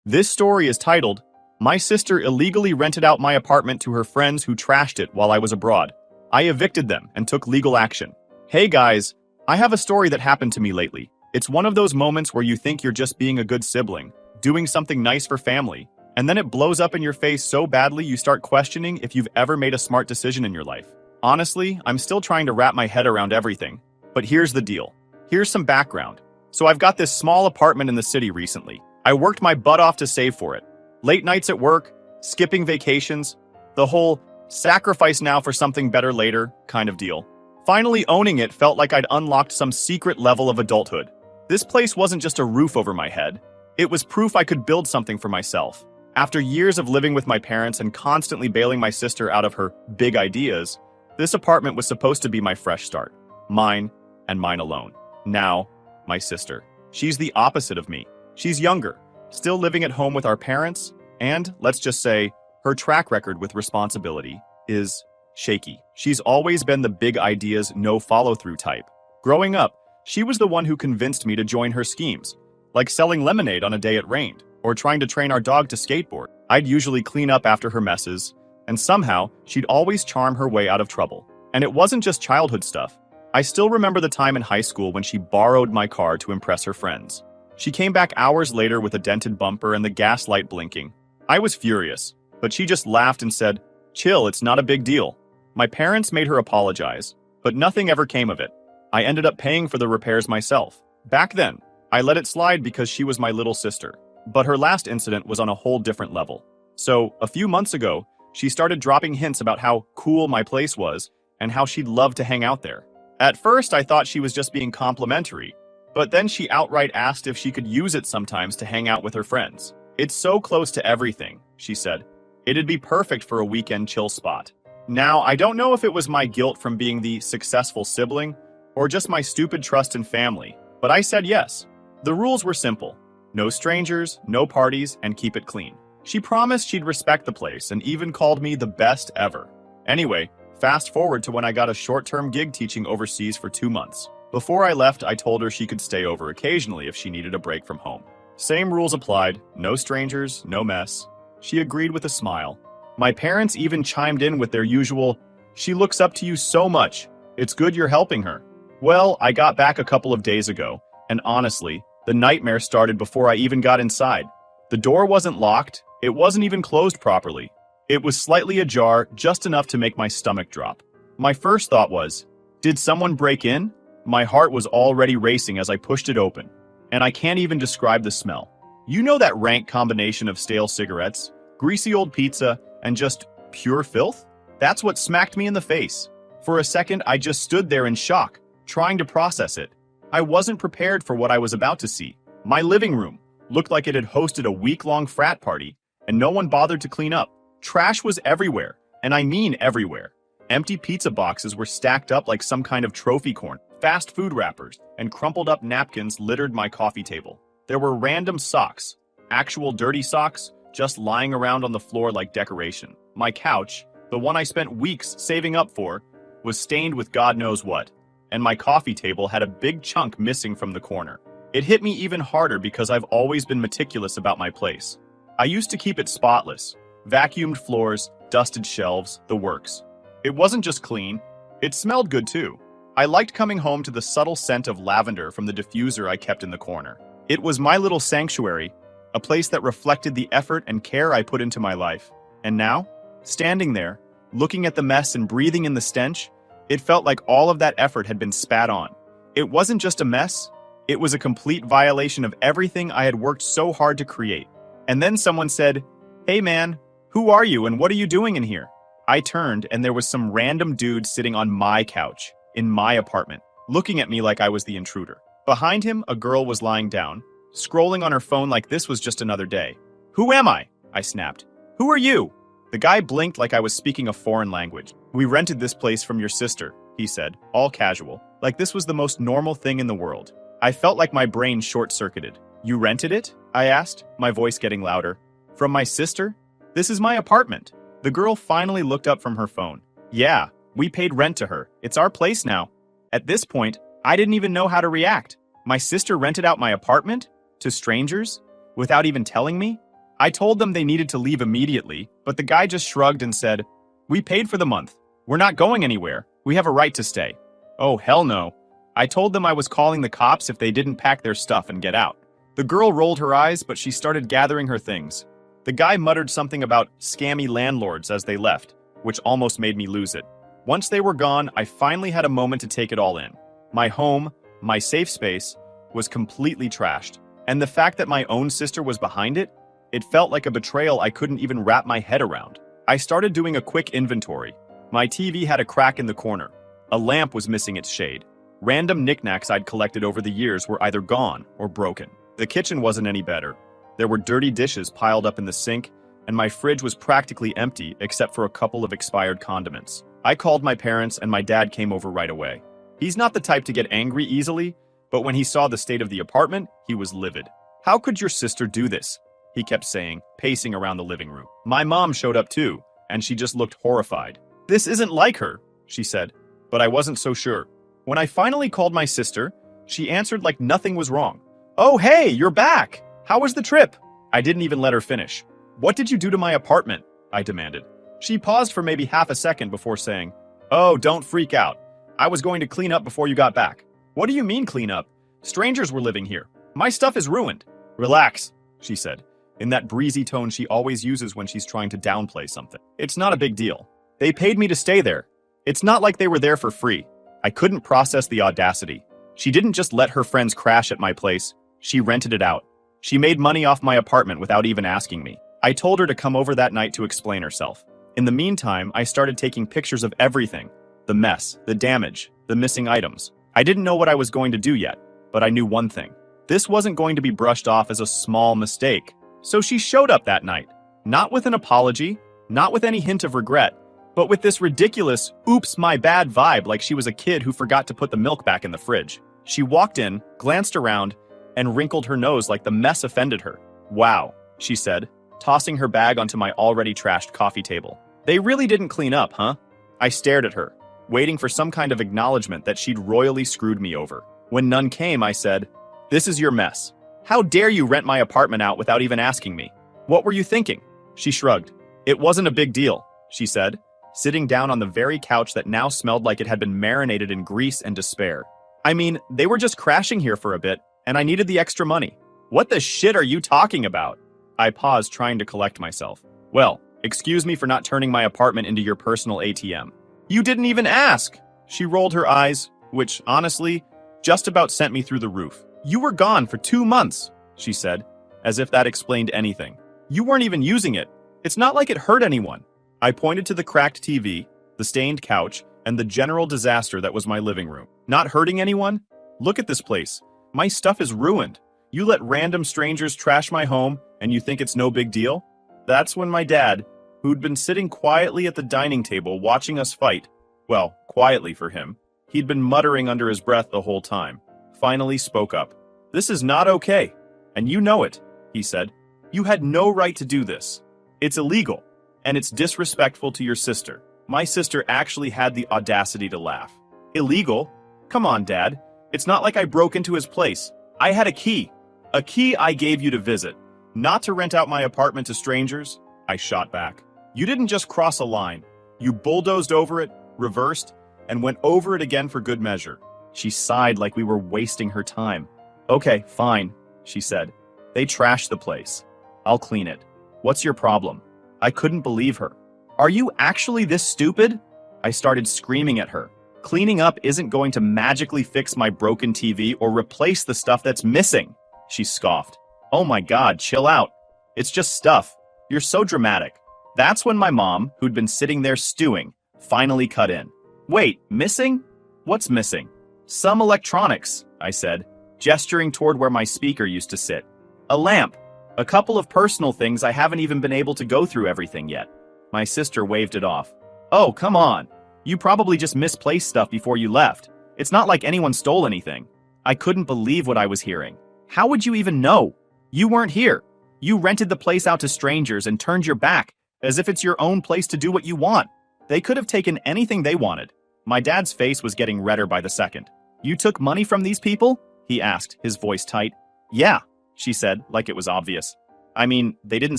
This story is titled, My Sister Illegally Rented Out My Apartment to Her Friends Who Trashed It While I Was Abroad. I evicted them and took legal action. Hey guys, I have a story that happened to me lately. It's one of those moments where you think you're just being a good sibling, doing something nice for family, and then it blows up in your face so badly you start questioning if you've ever made a smart decision in your life. Honestly, I'm still trying to wrap my head around everything. But here's the deal. Here's some background. So I've got this small apartment in the city recently. I worked my butt off to save for it. Late nights at work, skipping vacations, the whole sacrifice now for something better later kind of deal. Finally owning it felt like I'd unlocked some secret level of adulthood. This place wasn't just a roof over my head. It was proof I could build something for myself. After years of living with my parents and constantly bailing my sister out of her big ideas, this apartment was supposed to be my fresh start. Mine and mine alone. Now, my sister. She's the opposite of me. She's younger, still living at home with our parents, and, let's just say, her track record with responsibility is shaky. She's always been the big ideas, no follow-through type. Growing up, she was the one who convinced me to join her schemes, like selling lemonade on a day it rained, or trying to train our dog to skateboard. I'd usually clean up after her messes, and somehow, she'd always charm her way out of trouble. And it wasn't just childhood stuff. I still remember the time in high school when she borrowed my car to impress her friends. She came back hours later with a dented bumper and the gas light blinking. I was furious, but she just laughed and said, "Chill, it's not a big deal." My parents made her apologize, but nothing ever came of it. I ended up paying for the repairs myself. Back then, I let it slide because she was my little sister. But her last incident was on a whole different level. So, a few months ago, she started dropping hints about how cool my place was and how she'd love to hang out there. At first, I thought she was just being complimentary, but then she outright asked if she could use it sometimes to hang out with her friends. "It's so close to everything," she said. "It'd be perfect for a weekend chill spot." Now, I don't know if it was my guilt from being the successful sibling or just my stupid trust in family, but I said yes. The rules were simple. No strangers, no parties, and keep it clean. She promised she'd respect the place and even called me the best ever. Anyway, fast forward to when I got a short-term gig teaching overseas for 2 months. Before I left, I told her she could stay over occasionally if she needed a break from home. Same rules applied, no strangers, no mess. She agreed with a smile. My parents even chimed in with their usual, "She looks up to you so much. It's good you're helping her." Well, I got back a couple of days ago, and honestly, the nightmare started before I even got inside. The door wasn't locked, it wasn't even closed properly. It was slightly ajar, just enough to make my stomach drop. My first thought was, did someone break in? My heart was already racing as I pushed it open, and I can't even describe the smell. You know that rank combination of stale cigarettes, greasy old pizza, and just pure filth? That's what smacked me in the face. For a second, I just stood there in shock, trying to process it. I wasn't prepared for what I was about to see. My living room looked like it had hosted a week-long frat party, and no one bothered to clean up. Trash was everywhere, and I mean everywhere. Empty pizza boxes were stacked up like some kind of trophy corn. Fast food wrappers and crumpled up napkins littered my coffee table. There were random socks, actual dirty socks, just lying around on the floor like decoration. My couch, the one I spent weeks saving up for, was stained with God knows what, and my coffee table had a big chunk missing from the corner. It hit me even harder because I've always been meticulous about my place. I used to keep it spotless, vacuumed floors, dusted shelves, the works. It wasn't just clean, it smelled good too. I liked coming home to the subtle scent of lavender from the diffuser I kept in the corner. It was my little sanctuary, a place that reflected the effort and care I put into my life. And now, standing there, looking at the mess and breathing in the stench, it felt like all of that effort had been spat on. It wasn't just a mess, it was a complete violation of everything I had worked so hard to create. And then someone said, "Hey man, who are you and what are you doing in here?" I turned and there was some random dude sitting on my couch, in my apartment, looking at me like I was the intruder. Behind him, a girl was lying down, scrolling on her phone like this was just another day. "Who am I?" I snapped. "Who are you?" The guy blinked like I was speaking a foreign language. "We rented this place from your sister," he said, all casual, like this was the most normal thing in the world. I felt like my brain short-circuited. "You rented it?" I asked, my voice getting louder. "From my sister? This is my apartment." The girl finally looked up from her phone. "Yeah, we paid rent to her. It's our place now." At this point, I didn't even know how to react. My sister rented out my apartment? To strangers? Without even telling me? I told them they needed to leave immediately, but the guy just shrugged and said, "We paid for the month. We're not going anywhere. We have a right to stay." Oh, hell no. I told them I was calling the cops if they didn't pack their stuff and get out. The girl rolled her eyes, but she started gathering her things. The guy muttered something about scammy landlords as they left, which almost made me lose it. Once they were gone, I finally had a moment to take it all in. My home, my safe space, was completely trashed. And the fact that my own sister was behind it, it felt like a betrayal I couldn't even wrap my head around. I started doing a quick inventory. My TV had a crack in the corner. A lamp was missing its shade. Random knickknacks I'd collected over the years were either gone or broken. The kitchen wasn't any better. There were dirty dishes piled up in the sink, and my fridge was practically empty except for a couple of expired condiments. I called my parents and my dad came over right away. He's not the type to get angry easily, but when he saw the state of the apartment, he was livid. "How could your sister do this?" he kept saying, pacing around the living room. My mom showed up too, and she just looked horrified. "This isn't like her," she said, but I wasn't so sure. When I finally called my sister, she answered like nothing was wrong. "Oh, hey, you're back! How was the trip?" I didn't even let her finish. "What did you do to my apartment?" I demanded. She paused for maybe half a second before saying, "Oh, don't freak out. I was going to clean up before you got back." "What do you mean clean up? Strangers were living here. My stuff is ruined." "Relax," she said, in that breezy tone she always uses when she's trying to downplay something. "It's not a big deal. They paid me to stay there. It's not like they were there for free." I couldn't process the audacity. She didn't just let her friends crash at my place. She rented it out. She made money off my apartment without even asking me. I told her to come over that night to explain herself. In the meantime, I started taking pictures of everything. The mess, the damage, the missing items. I didn't know what I was going to do yet, but I knew one thing. This wasn't going to be brushed off as a small mistake. So she showed up that night. Not with an apology, not with any hint of regret, but with this ridiculous, oops, my bad vibe like she was a kid who forgot to put the milk back in the fridge. She walked in, glanced around, and wrinkled her nose like the mess offended her. "Wow," she said, tossing her bag onto my already trashed coffee table. "They really didn't clean up, huh?" I stared at her, waiting for some kind of acknowledgement that she'd royally screwed me over. When none came, I said, "This is your mess. How dare you rent my apartment out without even asking me? What were you thinking?" She shrugged. "It wasn't a big deal," she said, sitting down on the very couch that now smelled like it had been marinated in grease and despair. "I mean, they were just crashing here for a bit, and I needed the extra money." "What the shit are you talking about?" I paused, trying to collect myself. "Well, excuse me for not turning my apartment into your personal ATM." "You didn't even ask!" She rolled her eyes, which, honestly, just about sent me through the roof. "You were gone for 2 months," she said, as if that explained anything. "You weren't even using it. It's not like it hurt anyone." I pointed to the cracked TV, the stained couch, and the general disaster that was my living room. "Not hurting anyone? Look at this place. My stuff is ruined. You let random strangers trash my home, and you think it's no big deal?" That's when my dad, who'd been sitting quietly at the dining table watching us fight, well, quietly for him, he'd been muttering under his breath the whole time, finally spoke up. "This is not okay, and you know it," he said. "You had no right to do this. It's illegal, and it's disrespectful to your sister." My sister actually had the audacity to laugh. "Illegal? Come on, Dad. It's not like I broke into his place. I had a key. A key I gave you to visit, not to rent out my apartment to strangers." I shot back. "You didn't just cross a line. You bulldozed over it, reversed, and went over it again for good measure." She sighed like we were wasting her time. "Okay, fine," she said. "They trashed the place. I'll clean it. What's your problem?" I couldn't believe her. "Are you actually this stupid?" I started screaming at her. "Cleaning up isn't going to magically fix my broken TV or replace the stuff that's missing." She scoffed. "Oh my God, chill out. It's just stuff. You're so dramatic." That's when my mom, who'd been sitting there stewing, finally cut in. "Wait, missing? What's missing?" "Some electronics," I said, gesturing toward where my speaker used to sit. "A lamp. A couple of personal things I haven't even been able to go through everything yet." My sister waved it off. "Oh, come on. You probably just misplaced stuff before you left. It's not like anyone stole anything." I couldn't believe what I was hearing. "How would you even know? You weren't here. You rented the place out to strangers and turned your back, as if it's your own place to do what you want. They could have taken anything they wanted." My dad's face was getting redder by the second. "You took money from these people?" he asked, his voice tight. "Yeah," she said, like it was obvious. I mean, they didn't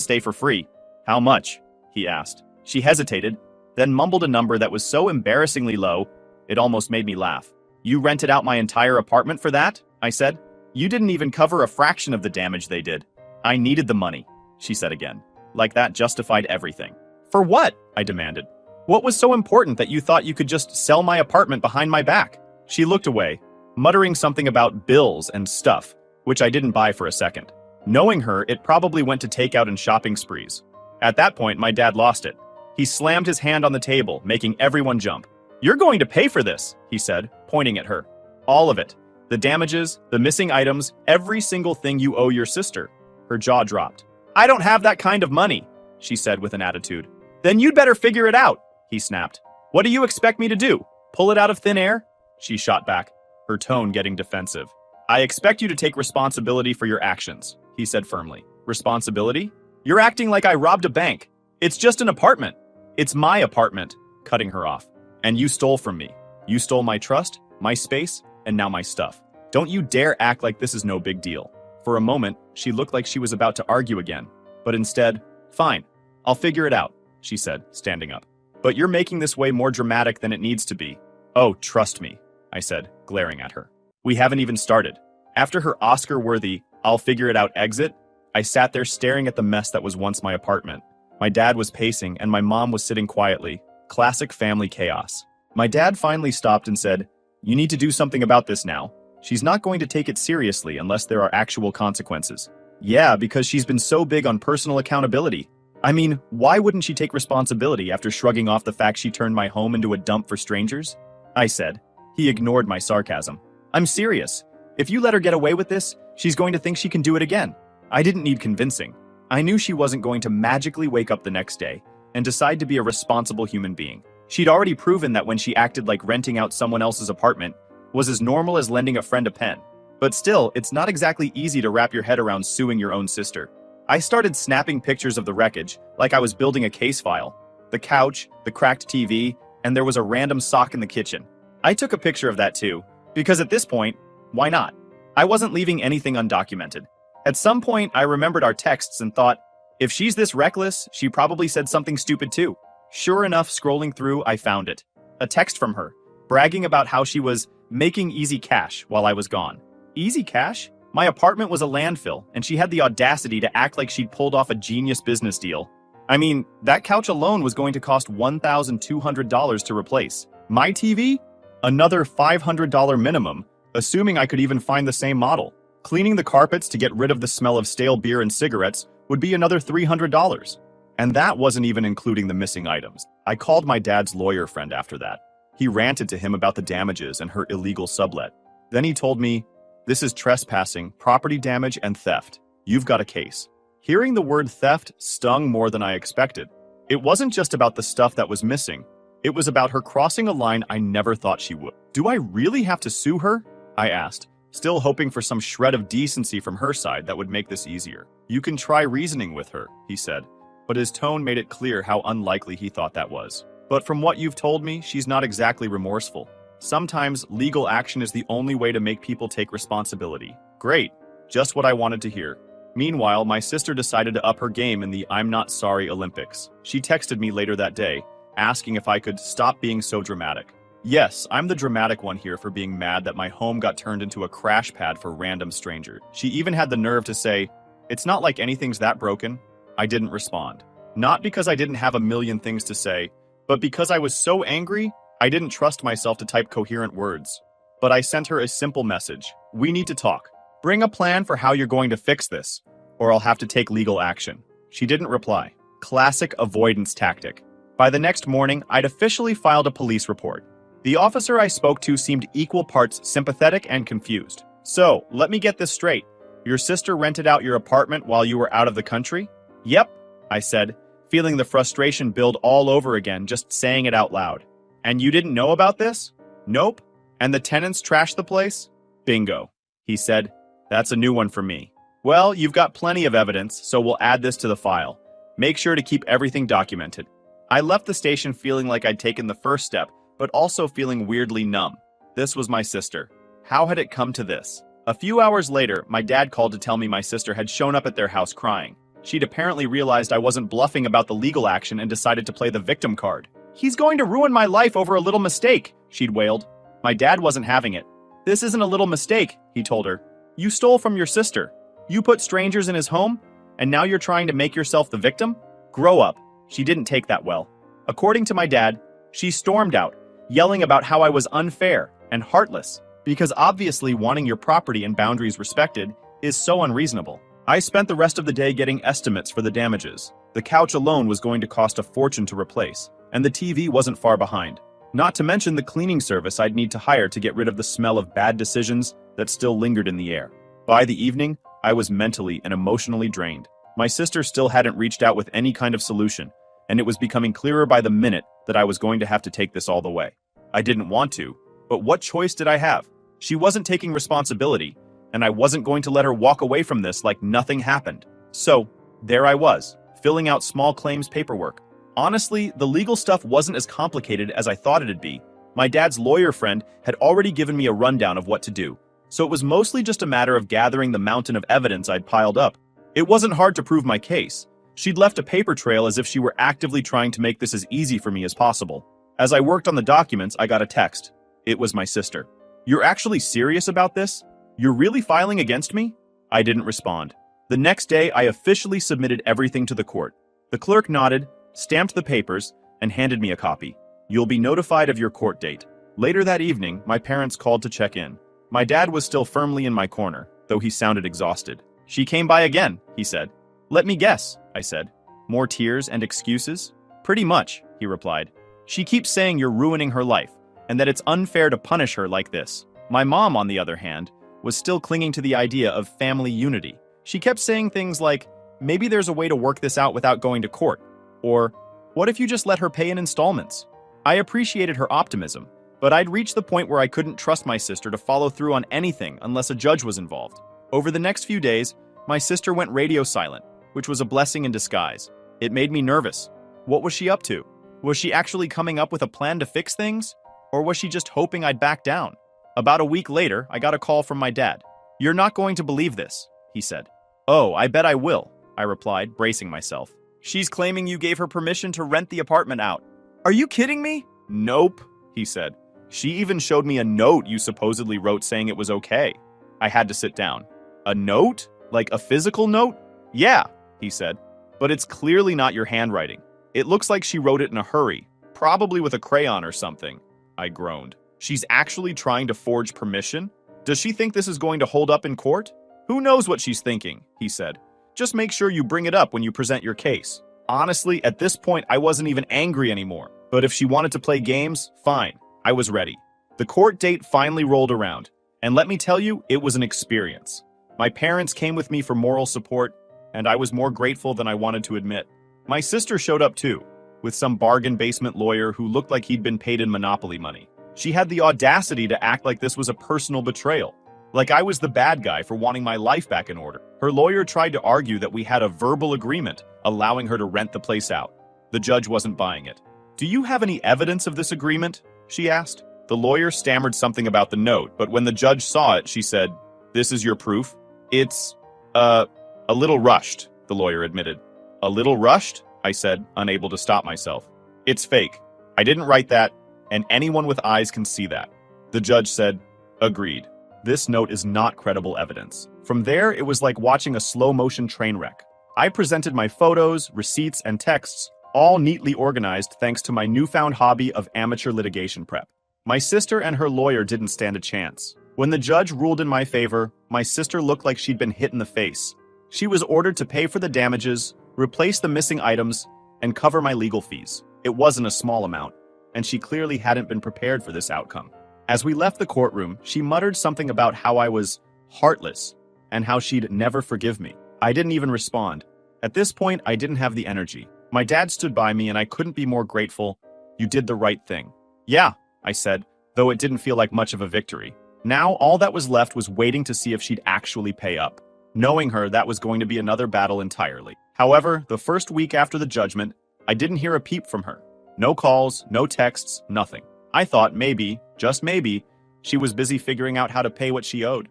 stay for free. How much? He asked. She hesitated, then mumbled a number that was so embarrassingly low, it almost made me laugh. You rented out my entire apartment for that? I said. You didn't even cover a fraction of the damage they did. I needed the money, she said again. Like that justified everything. For what? I demanded. What was so important that you thought you could just sell my apartment behind my back? She looked away, muttering something about bills and stuff, which I didn't buy for a second. Knowing her, it probably went to takeout and shopping sprees. At that point, my dad lost it. He slammed his hand on the table, making everyone jump. You're going to pay for this, he said, pointing at her. All of it. The damages, the missing items, every single thing you owe your sister. Her jaw dropped. I don't have that kind of money, she said with an attitude. Then you'd better figure it out, he snapped. What do you expect me to do? Pull it out of thin air? She shot back, her tone getting defensive. I expect you to take responsibility for your actions, he said firmly. Responsibility? You're acting like I robbed a bank. It's just an apartment. It's my apartment, cutting her off. And you stole from me. You stole my trust, my space, and now my stuff. Don't you dare act like this is no big deal. For a moment, she looked like she was about to argue again. But instead, fine, I'll figure it out, she said, standing up. But you're making this way more dramatic than it needs to be. Oh, trust me, I said, glaring at her. We haven't even started. After her Oscar-worthy, I'll figure it out exit, I sat there staring at the mess that was once my apartment. My dad was pacing and my mom was sitting quietly. Classic family chaos. My dad finally stopped and said, You need to do something about this now. She's not going to take it seriously unless there are actual consequences. Yeah, because she's been so big on personal accountability. I mean, why wouldn't she take responsibility after shrugging off the fact she turned my home into a dump for strangers? I said. He ignored my sarcasm. I'm serious. If you let her get away with this, she's going to think she can do it again. I didn't need convincing. I knew she wasn't going to magically wake up the next day and decide to be a responsible human being. She'd already proven that when she acted like renting out someone else's apartment was as normal as lending a friend a pen. But still, it's not exactly easy to wrap your head around suing your own sister. I started snapping pictures of the wreckage, like I was building a case file. The couch, the cracked TV, and there was a random sock in the kitchen. I took a picture of that too, because at this point, why not? I wasn't leaving anything undocumented. At some point, I remembered our texts and thought, if she's this reckless, she probably said something stupid too. Sure enough, scrolling through, I found it. A text from her, bragging about how she was making easy cash while I was gone. Easy cash? My apartment was a landfill, and she had the audacity to act like she'd pulled off a genius business deal. I mean, that couch alone was going to cost $1,200 to replace. My TV? Another $500 minimum, assuming I could even find the same model. Cleaning the carpets to get rid of the smell of stale beer and cigarettes would be another $300. And that wasn't even including the missing items. I called my dad's lawyer friend after that. He ranted to him about the damages and her illegal sublet. Then he told me, this is trespassing, property damage, and theft. You've got a case. Hearing the word theft stung more than I expected. It wasn't just about the stuff that was missing. It was about her crossing a line I never thought she would. Do I really have to sue her? I asked, still hoping for some shred of decency from her side that would make this easier. You can try reasoning with her, he said, but his tone made it clear how unlikely he thought that was. But from what you've told me, she's not exactly remorseful. Sometimes legal action is the only way to make people take responsibility. Great, just what I wanted to hear. Meanwhile, my sister decided to up her game in the I'm Not Sorry Olympics. She texted me later that day, asking if I could stop being so dramatic. Yes, I'm the dramatic one here for being mad that my home got turned into a crash pad for random strangers. She even had the nerve to say, it's not like anything's that broken. I didn't respond. Not because I didn't have a million things to say, but because I was so angry, I didn't trust myself to type coherent words. But I sent her a simple message. We need to talk. Bring a plan for how you're going to fix this, or I'll have to take legal action. She didn't reply. Classic avoidance tactic. By the next morning, I'd officially filed a police report. The officer I spoke to seemed equal parts sympathetic and confused. So, let me get this straight. Your sister rented out your apartment while you were out of the country? Yep, I said, feeling the frustration build all over again just saying it out loud. And you didn't know about this? Nope. And the tenants trashed the place? Bingo, he said. That's a new one for me. Well, you've got plenty of evidence, so we'll add this to the file. Make sure to keep everything documented. I left the station feeling like I'd taken the first step, but also feeling weirdly numb. This was my sister. How had it come to this? A few hours later, my dad called to tell me my sister had shown up at their house crying. She'd apparently realized I wasn't bluffing about the legal action and decided to play the victim card. "He's going to ruin my life over a little mistake," she'd wailed. My dad wasn't having it. "This isn't a little mistake," he told her. "You stole from your sister. You put strangers in his home, and now you're trying to make yourself the victim? Grow up." She didn't take that well. According to my dad, she stormed out, yelling about how I was unfair and heartless, because obviously wanting your property and boundaries respected is so unreasonable. I spent the rest of the day getting estimates for the damages. The couch alone was going to cost a fortune to replace, and the TV wasn't far behind. Not to mention the cleaning service I'd need to hire to get rid of the smell of bad decisions that still lingered in the air. By the evening, I was mentally and emotionally drained. My sister still hadn't reached out with any kind of solution, and it was becoming clearer by the minute that I was going to have to take this all the way. I didn't want to, but what choice did I have? She wasn't taking responsibility, and I wasn't going to let her walk away from this like nothing happened. So, there I was, filling out small claims paperwork. Honestly, the legal stuff wasn't as complicated as I thought it'd be. My dad's lawyer friend had already given me a rundown of what to do, so it was mostly just a matter of gathering the mountain of evidence I'd piled up. It wasn't hard to prove my case. She'd left a paper trail as if she were actively trying to make this as easy for me as possible. As I worked on the documents, I got a text. It was my sister. "You're actually serious about this? You're really filing against me?" I didn't respond. The next day, I officially submitted everything to the court. The clerk nodded, stamped the papers, and handed me a copy. "You'll be notified of your court date." Later that evening, my parents called to check in. My dad was still firmly in my corner, though he sounded exhausted. "She came by again," he said. "Let me guess," I said. "More tears and excuses?" "Pretty much," he replied. "She keeps saying you're ruining her life, and that it's unfair to punish her like this." My mom, on the other hand, was still clinging to the idea of family unity. She kept saying things like, "Maybe there's a way to work this out without going to court," or, "What if you just let her pay in installments?" I appreciated her optimism, but I'd reached the point where I couldn't trust my sister to follow through on anything unless a judge was involved. Over the next few days, my sister went radio silent, which was a blessing in disguise. It made me nervous. What was she up to? Was she actually coming up with a plan to fix things? Or was she just hoping I'd back down? About a week later, I got a call from my dad. "You're not going to believe this," he said. "Oh, I bet I will," I replied, bracing myself. "She's claiming you gave her permission to rent the apartment out." "Are you kidding me?" "Nope," he said. "She even showed me a note you supposedly wrote saying it was okay." I had to sit down. "A note? Like a physical note?" "Yeah," he said. "But it's clearly not your handwriting. It looks like she wrote it in a hurry, probably with a crayon or something." I groaned. "She's actually trying to forge permission? Does she think this is going to hold up in court?" "Who knows what she's thinking," he said. "Just make sure you bring it up when you present your case." Honestly, at this point, I wasn't even angry anymore. But if she wanted to play games, fine. I was ready. The court date finally rolled around, and let me tell you, it was an experience. My parents came with me for moral support, and I was more grateful than I wanted to admit. My sister showed up too, with some bargain basement lawyer who looked like he'd been paid in Monopoly money. She had the audacity to act like this was a personal betrayal, like I was the bad guy for wanting my life back in order. Her lawyer tried to argue that we had a verbal agreement allowing her to rent the place out. The judge wasn't buying it. "Do you have any evidence of this agreement?" she asked. The lawyer stammered something about the note, but when the judge saw it, she said, "This is your proof?" "It's, a little rushed," the lawyer admitted. "A little rushed?" I said, unable to stop myself. "It's fake. I didn't write that, and anyone with eyes can see that." The judge said, "Agreed. This note is not credible evidence." From there, it was like watching a slow-motion train wreck. I presented my photos, receipts, and texts, all neatly organized thanks to my newfound hobby of amateur litigation prep. My sister and her lawyer didn't stand a chance. When the judge ruled in my favor, my sister looked like she'd been hit in the face. She was ordered to pay for the damages, replace the missing items, and cover my legal fees. It wasn't a small amount, and she clearly hadn't been prepared for this outcome. As we left the courtroom, she muttered something about how I was heartless and how she'd never forgive me. I didn't even respond. At this point, I didn't have the energy. My dad stood by me and I couldn't be more grateful. "You did the right thing." "Yeah," I said, though it didn't feel like much of a victory. Now, all that was left was waiting to see if she'd actually pay up. Knowing her, that was going to be another battle entirely. However, the first week after the judgment, I didn't hear a peep from her. No calls, no texts, nothing. I thought maybe, just maybe, she was busy figuring out how to pay what she owed.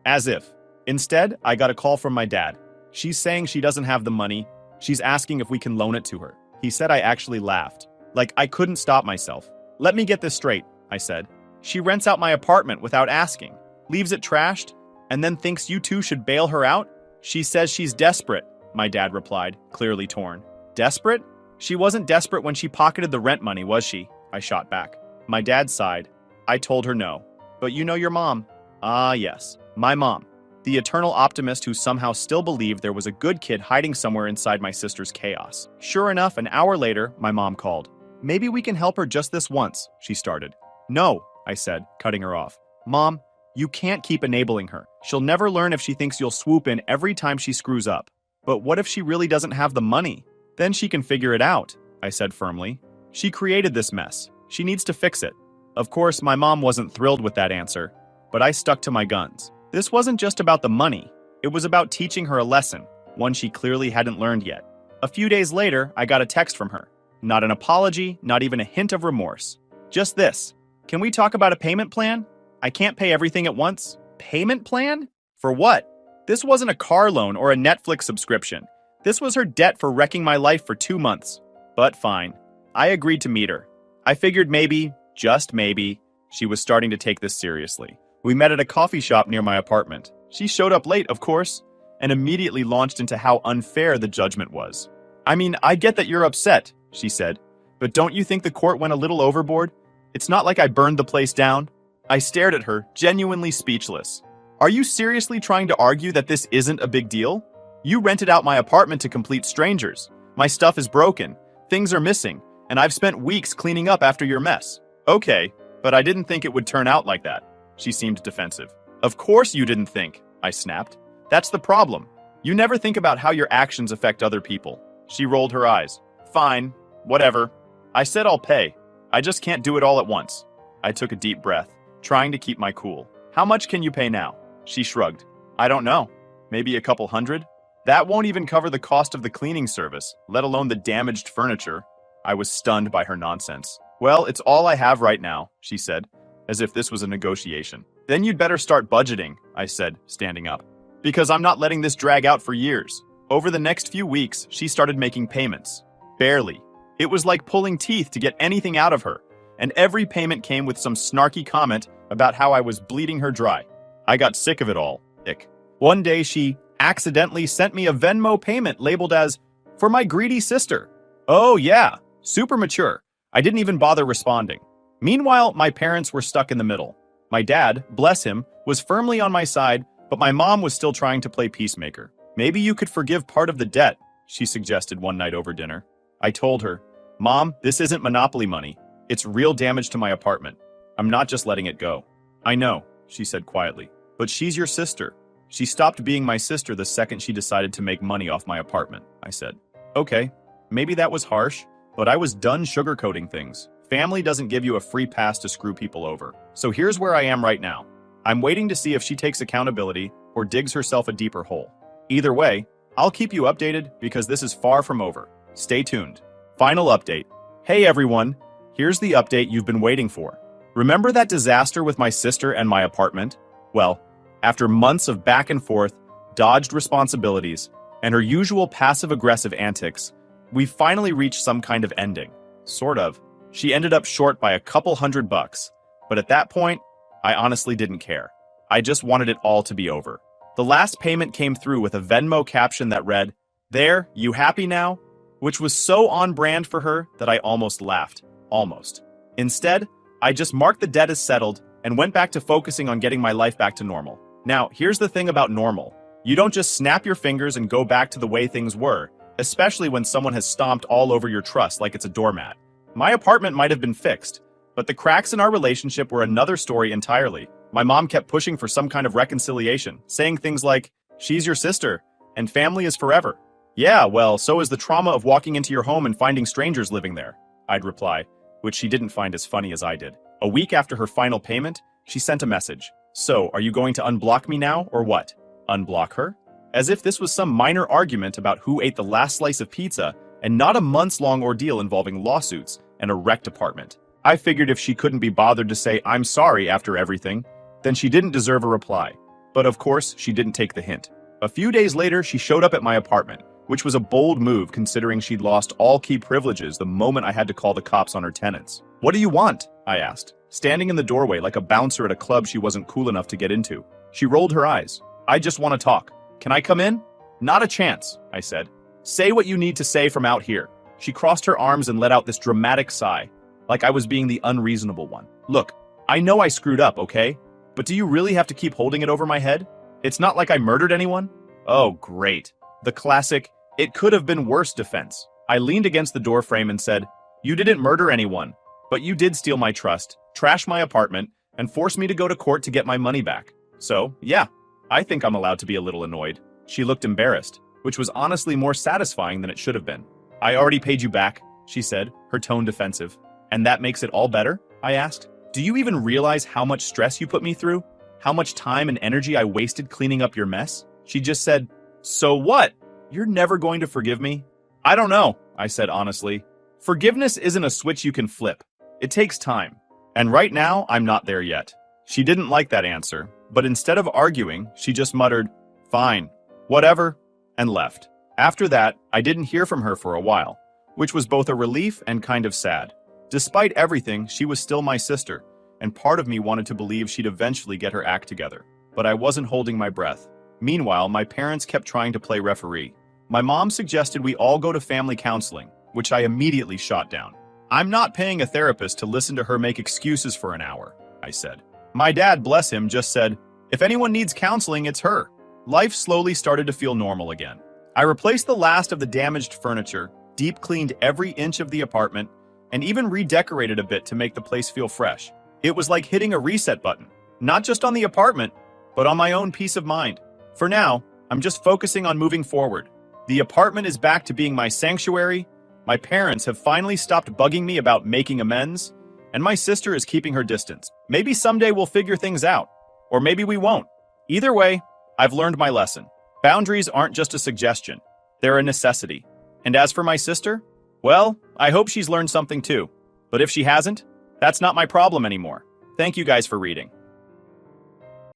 As if. Instead, I got a call from my dad. She's saying she doesn't have the money. She's asking if we can loan it to her. He said. I actually laughed. Like, I couldn't stop myself. Let me get this straight, I said. She rents out my apartment without asking, leaves it trashed, and then thinks you two should bail her out? She says she's desperate, my dad replied, clearly torn. Desperate? She wasn't desperate when she pocketed the rent money, was she? I shot back. My dad sighed. I told her no. But you know your mom. Ah, yes, my mom. The eternal optimist who somehow still believed there was a good kid hiding somewhere inside my sister's chaos. Sure enough, an hour later, my mom called. Maybe we can help her just this once, she started. No, I said, cutting her off. Mom, you can't keep enabling her. She'll never learn if she thinks you'll swoop in every time she screws up. But what if she really doesn't have the money? Then she can figure it out, I said firmly. She created this mess. She needs to fix it. Of course, my mom wasn't thrilled with that answer, but I stuck to my guns. This wasn't just about the money. It was about teaching her a lesson, one she clearly hadn't learned yet. A few days later, I got a text from her. Not an apology, not even a hint of remorse. Just this. Can we talk about a payment plan? I can't pay everything at once. Payment plan? For what? This wasn't a car loan or a Netflix subscription. This was her debt for wrecking my life for 2 months. But fine. I agreed to meet her. I figured maybe, just maybe, she was starting to take this seriously. We met at a coffee shop near my apartment. She showed up late, of course, and immediately launched into how unfair the judgment was. I mean, I get that you're upset, she said, but don't you think the court went a little overboard? It's not like I burned the place down. I stared at her, genuinely speechless. Are you seriously trying to argue that this isn't a big deal? You rented out my apartment to complete strangers. My stuff is broken, things are missing, and I've spent weeks cleaning up after your mess. Okay, but I didn't think it would turn out like that. She seemed defensive. Of course you didn't think, I snapped. That's the problem. You never think about how your actions affect other people. She rolled her eyes. Fine, whatever. I said I'll pay. I just can't do it all at once. I took a deep breath, trying to keep my cool. How much can you pay now? She shrugged. I don't know. Maybe a couple hundred? That won't even cover the cost of the cleaning service, let alone the damaged furniture. I was stunned by her nonsense. Well, it's all I have right now, she said, as if this was a negotiation. Then you'd better start budgeting, I said, standing up. Because I'm not letting this drag out for years. Over the next few weeks, she started making payments. Barely. It was like pulling teeth to get anything out of her, and every payment came with some snarky comment about how I was bleeding her dry. I got sick of it all. Ick. One day she accidentally sent me a Venmo payment labeled as, for my greedy sister. Oh yeah, super mature. I didn't even bother responding. Meanwhile, my parents were stuck in the middle. My dad, bless him, was firmly on my side, but my mom was still trying to play peacemaker. Maybe you could forgive part of the debt, she suggested one night over dinner. I told her, Mom, this isn't Monopoly money. It's real damage to my apartment. I'm not just letting it go. I know, she said quietly, but she's your sister. She stopped being my sister the second she decided to make money off my apartment, I said. Okay, maybe that was harsh, but I was done sugarcoating things. Family doesn't give you a free pass to screw people over. So here's where I am right now. I'm waiting to see if she takes accountability or digs herself a deeper hole. Either way, I'll keep you updated because this is far from over. Stay tuned. Final update. Hey everyone, here's the update you've been waiting for. Remember that disaster with my sister and my apartment? Well, after months of back and forth, dodged responsibilities, and her usual passive-aggressive antics, we finally reached some kind of ending. Sort of. She ended up short by a couple $100, but at that point, I honestly didn't care. I just wanted it all to be over. The last payment came through with a Venmo caption that read, "There, you happy now?" Which was so on brand for her that I almost laughed. Almost. Instead, I just marked the debt as settled and went back to focusing on getting my life back to normal. Now, here's the thing about normal. You don't just snap your fingers and go back to the way things were, especially when someone has stomped all over your trust like it's a doormat. My apartment might have been fixed, but the cracks in our relationship were another story entirely. My mom kept pushing for some kind of reconciliation, saying things like, "She's your sister, and family is forever." Yeah, well, so is the trauma of walking into your home and finding strangers living there, I'd reply, which she didn't find as funny as I did. A week after her final payment, she sent a message. So, are you going to unblock me now, or what? Unblock her? As if this was some minor argument about who ate the last slice of pizza, and not a months-long ordeal involving lawsuits and a wrecked apartment. I figured if she couldn't be bothered to say I'm sorry after everything, then she didn't deserve a reply. But of course, she didn't take the hint. A few days later, she showed up at my apartment, which was a bold move considering she'd lost all key privileges the moment I had to call the cops on her tenants. "What do you want?" I asked, standing in the doorway like a bouncer at a club she wasn't cool enough to get into. She rolled her eyes. "I just want to talk. Can I come in?" "Not a chance," I said. "Say what you need to say from out here." She crossed her arms and let out this dramatic sigh, like I was being the unreasonable one. "Look, I know I screwed up, okay? But do you really have to keep holding it over my head? It's not like I murdered anyone." Oh, great. The classic, "it could have been worse" defense. I leaned against the doorframe and said, "You didn't murder anyone, but you did steal my trust, trash my apartment, and force me to go to court to get my money back. So, yeah, I think I'm allowed to be a little annoyed." She looked embarrassed, which was honestly more satisfying than it should have been. "I already paid you back," she said, her tone defensive. "And that makes it all better?" I asked. "Do you even realize how much stress you put me through? How much time and energy I wasted cleaning up your mess?" She just said, "So what? You're never going to forgive me?" "I don't know," I said honestly. "Forgiveness isn't a switch you can flip. It takes time. And right now, I'm not there yet." She didn't like that answer, but instead of arguing, she just muttered, "Fine, whatever," and left. After that, I didn't hear from her for a while, which was both a relief and kind of sad. Despite everything, she was still my sister, and part of me wanted to believe she'd eventually get her act together. But I wasn't holding my breath. Meanwhile, my parents kept trying to play referee. My mom suggested we all go to family counseling, which I immediately shot down. "I'm not paying a therapist to listen to her make excuses for an hour," I said. My dad, bless him, just said, "If anyone needs counseling, it's her." Life slowly started to feel normal again. I replaced the last of the damaged furniture, deep cleaned every inch of the apartment, and even redecorated a bit to make the place feel fresh. It was like hitting a reset button, not just on the apartment, but on my own peace of mind. For now, I'm just focusing on moving forward. The apartment is back to being my sanctuary, my parents have finally stopped bugging me about making amends, and my sister is keeping her distance. Maybe someday we'll figure things out, or maybe we won't. Either way, I've learned my lesson. Boundaries aren't just a suggestion, they're a necessity. And as for my sister, well, I hope she's learned something too. But if she hasn't, that's not my problem anymore. Thank you guys for reading.